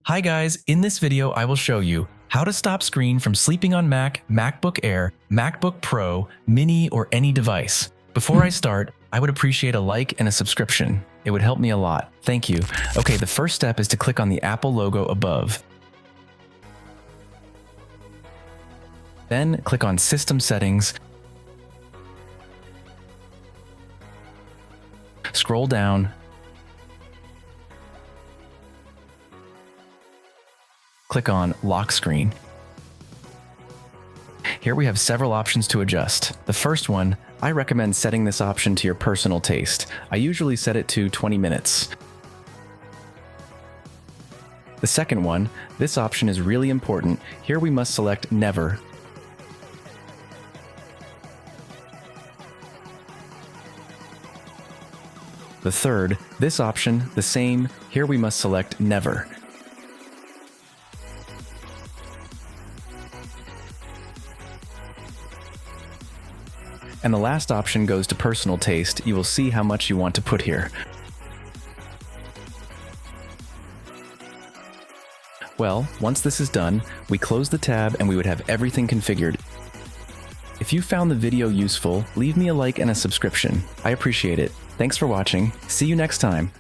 Hi guys, in this video I will show you how to stop screen from sleeping on Mac, MacBook Air, MacBook Pro, Mini, or any device. Before I start, I would appreciate a like and a subscription. It would help me a lot. Thank you. Okay, the first step is to click on the Apple logo above. Then click on System Settings. Scroll down. Click on Lock Screen. Here we have several options to adjust. The first one, I recommend setting this option to your personal taste. I usually set it to 20 minutes. The second one, this option is really important. Here we must select Never. The third, this option, the same. Here we must select Never. And the last option goes to personal taste. You will see how much you want to put here. Well, once this is done, we close the tab and we would have everything configured. If you found the video useful, leave me a like and a subscription. I appreciate it. Thanks for watching. See you next time.